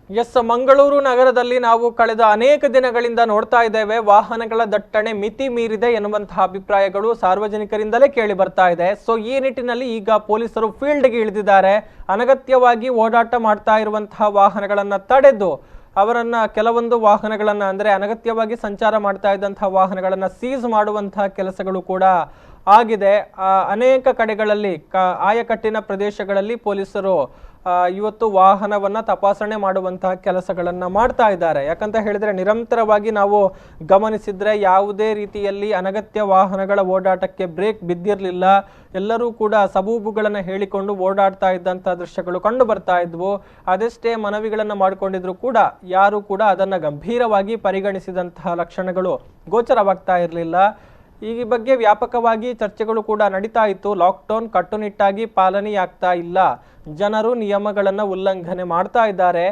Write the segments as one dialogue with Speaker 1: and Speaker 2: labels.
Speaker 1: S, Mangaluru ನಗರದಲ್ಲಿ ನಾವು ಕಳೆದ ಅನೇಕ ದಿನಗಳಿಂದ ನೋಡ್ತಾ ಇದ್ದೇವೆ, ವಾಹನಗಳ ದಟ್ಟಣೆ ಮಿತಿ ಮೀರಿದೆ ಎನ್ನುವಂತಹ ಅಭಿಪ್ರಾಯಗಳು ಸಾರ್ವಜನಿಕರಿಂದಲೇ ಕೇಳಿ ಬರ್ತಾ ಇದೆ. ಸೊ ಈ ನಿಟ್ಟಿನಲ್ಲಿ ಈಗ ಪೊಲೀಸರು ಫೀಲ್ಡ್ಗೆ ಇಳಿದಿದ್ದಾರೆ. ಅನಗತ್ಯವಾಗಿ ಓಡಾಟ ಮಾಡ್ತಾ ಇರುವಂತಹ ವಾಹನಗಳನ್ನ ತಡೆದು ಅವರನ್ನ ಕೆಲವೊಂದು ವಾಹನಗಳನ್ನ ಅಂದ್ರೆ ಅನಗತ್ಯವಾಗಿ ಸಂಚಾರ ಮಾಡ್ತಾ ಇದ್ದಂತಹ ವಾಹನಗಳನ್ನ ಸೀಸ್ ಮಾಡುವಂತಹ ಕೆಲಸಗಳು ಕೂಡ ಆಗಿದೆ. ಅನೇಕ ಕಡೆಗಳಲ್ಲಿ ಆಯಕಟ್ಟಿನ ಪ್ರದೇಶಗಳಲ್ಲಿ ಪೊಲೀಸರು ಇವತ್ತು ವಾಹನವನ್ನ ತಪಾಸಣೆ ಮಾಡುವಂತಹ ಕೆಲಸಗಳನ್ನ ಮಾಡ್ತಾ ಇದ್ದಾರೆ. ಯಾಕಂತ ಹೇಳಿದ್ರೆ ನಿರಂತರವಾಗಿ ನಾವು ಗಮನಿಸಿದ್ರೆ ಯಾವುದೇ ರೀತಿಯಲ್ಲಿ ಅನಗತ್ಯ ವಾಹನಗಳ ಓಡಾಟಕ್ಕೆ ಬ್ರೇಕ್ ಬಿದ್ದಿರಲಿಲ್ಲ. ಎಲ್ಲರೂ ಕೂಡ ಸಬೂಬುಗಳನ್ನ ಹೇಳಿಕೊಂಡು ಓಡಾಡ್ತಾ ಇದ್ದಂತಹ ದೃಶ್ಯಗಳು ಕಂಡು ಬರ್ತಾ ಇದ್ವು. ಅದೆಷ್ಟೇ ಮನವಿಗಳನ್ನ ಮಾಡಿಕೊಂಡಿದ್ರು ಕೂಡ ಯಾರು ಕೂಡ ಅದನ್ನ ಗಂಭೀರವಾಗಿ ಪರಿಗಣಿಸಿದಂತಹ ಲಕ್ಷಣಗಳು ಗೋಚರವಾಗ್ತಾ ಇರಲಿಲ್ಲ. ಈ ಬಗ್ಗೆ ವ್ಯಾಪಕವಾಗಿ ಚರ್ಚೆಗಳು ಕೂಡ ನಡೀತಾ ಇತ್ತು. ಲಾಕ್ಡೌನ್ ಕಟ್ಟುನಿಟ್ಟಾಗಿ ಪಾಲನೆಯಾಗ್ತಾ ಇಲ್ಲ, ಜನರು ನಿಯಮಗಳನ್ನು ಉಲ್ಲಂಘನೆ ಮಾಡ್ತಾ ಇದ್ದಾರೆ,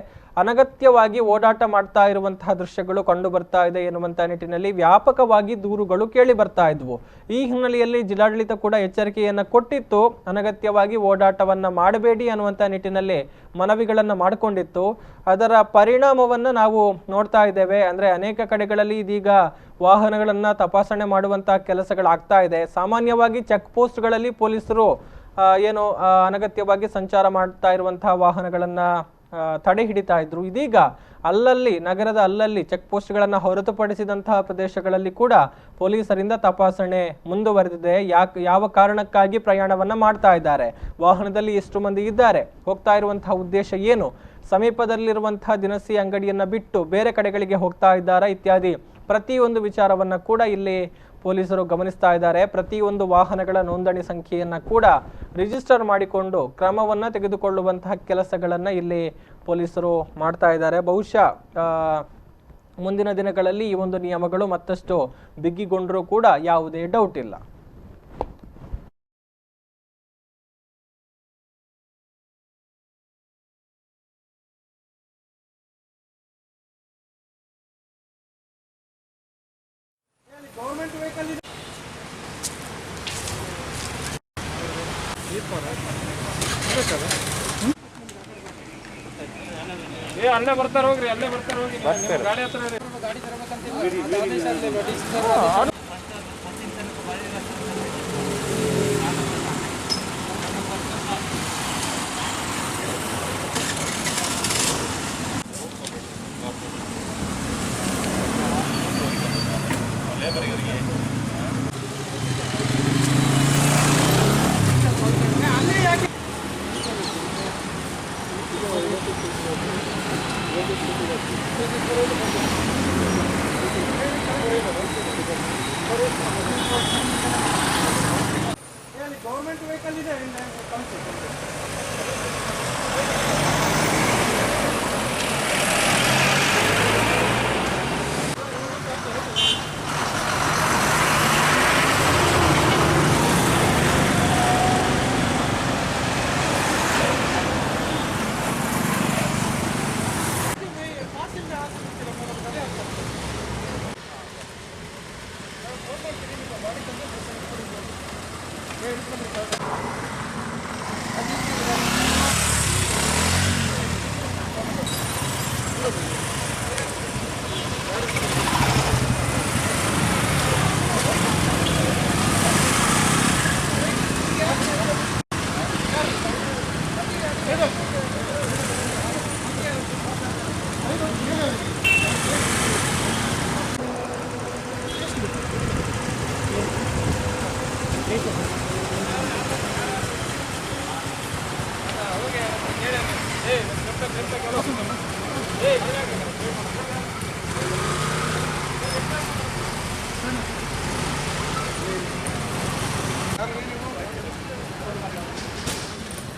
Speaker 1: ಅನಗತ್ಯವಾಗಿ ಓಡಾಟ ಮಾಡ್ತಾ ಇರುವಂತಹ ದೃಶ್ಯಗಳು ಕಂಡು ಬರ್ತಾ ಇದೆ ಎನ್ನುವಂತಹ ನಿಟ್ಟಿನಲ್ಲಿ ವ್ಯಾಪಕವಾಗಿ ದೂರುಗಳು ಕೇಳಿ ಬರ್ತಾ ಇದ್ವು. ಈ ಹಿನ್ನೆಲೆಯಲ್ಲಿ ಜಿಲ್ಲಾಡಳಿತ ಕೂಡ ಎಚ್ಚರಿಕೆಯನ್ನ ಕೊಟ್ಟಿತ್ತು, ಅನಗತ್ಯವಾಗಿ ಓಡಾಟವನ್ನ ಮಾಡಬೇಡಿ ಅನ್ನುವಂತಹ ನಿಟ್ಟಿನಲ್ಲಿ ಮನವಿಗಳನ್ನ ಮಾಡಿಕೊಂಡಿತ್ತು. ಅದರ ಪರಿಣಾಮವನ್ನ ನಾವು ನೋಡ್ತಾ ಇದ್ದೇವೆ. ಅಂದ್ರೆ ಅನೇಕ ಕಡೆಗಳಲ್ಲಿ ಇದೀಗ ವಾಹನಗಳನ್ನ ತಪಾಸಣೆ ಮಾಡುವಂತಹ ಕೆಲಸಗಳಾಗ್ತಾ ಇದೆ. ಸಾಮಾನ್ಯವಾಗಿ ಚೆಕ್ ಪೋಸ್ಟ್ಗಳಲ್ಲಿ ಪೊಲೀಸರು ಅನಗತ್ಯವಾಗಿ ಸಂಚಾರ ಮಾಡ್ತಾ ಇರುವಂತಹ ವಾಹನಗಳನ್ನ ತಡೆ ಹಿಡಿತಾ ಇದ್ರು. ಇದೀಗ ನಗರದ ಅಲ್ಲಲ್ಲಿ ಚೆಕ್ ಪೋಸ್ಟ್ಗಳನ್ನ ಹೊರತುಪಡಿಸಿದಂತಹ ಪ್ರದೇಶಗಳಲ್ಲಿ ಕೂಡ ಪೊಲೀಸರಿಂದ ತಪಾಸಣೆ ಮುಂದುವರೆದಿದೆ. ಯಾವ ಕಾರಣಕ್ಕಾಗಿ ಪ್ರಯಾಣವನ್ನ ಮಾಡ್ತಾ ಇದ್ದಾರೆ, ವಾಹನದಲ್ಲಿ ಎಷ್ಟು ಮಂದಿ ಇದ್ದಾರೆ, ಹೋಗ್ತಾ ಇರುವಂತಹ ಉದ್ದೇಶ ಏನು, ಸಮೀಪದಲ್ಲಿರುವಂತಹ ದಿನಸಿ ಅಂಗಡಿಯನ್ನ ಬಿಟ್ಟು ಬೇರೆ ಕಡೆಗಳಿಗೆ ಹೋಗ್ತಾ ಇದ್ದಾರಾ ಇತ್ಯಾದಿ ಪ್ರತಿಯೊಂದು ವಿಚಾರವನ್ನ ಕೂಡ ಇಲ್ಲಿ ಪೊಲೀಸರು ಗಮನಿಸ್ತಾ ಇದ್ದಾರೆ. ಪ್ರತಿಯೊಂದು ವಾಹನಗಳ ನೋಂದಣಿ ಸಂಖ್ಯೆಯನ್ನ ಕೂಡ ರಿಜಿಸ್ಟರ್ ಮಾಡಿಕೊಂಡು ಕ್ರಮವನ್ನ ತೆಗೆದುಕೊಳ್ಳುವಂತಹ ಕೆಲಸಗಳನ್ನ ಇಲ್ಲಿ ಪೊಲೀಸರು ಮಾಡ್ತಾ ಇದ್ದಾರೆ. ಬಹುಶಃ ಮುಂದಿನ ದಿನಗಳಲ್ಲಿ ಈ ಒಂದು ನಿಯಮಗಳು ಮತ್ತಷ್ಟು ಬಿಗಿಗೊಂಡರೂ ಕೂಡ ಯಾವುದೇ ಡೌಟ್ ಇಲ್ಲ.
Speaker 2: गवर्नमेंट वेहिकल ಅಲ್ಲೇ ಬರ್ತಾರ ಹೋಗ್ರಿ, ಅಲ್ಲೇ ಬರ್ತಾರ ಹೋಗಿ ಗಾಡಿ ಹತ್ರ ಗಾಡಿ ತರಬೇಕಂತ गवर्नमेंट वेहिकल ಇದೆ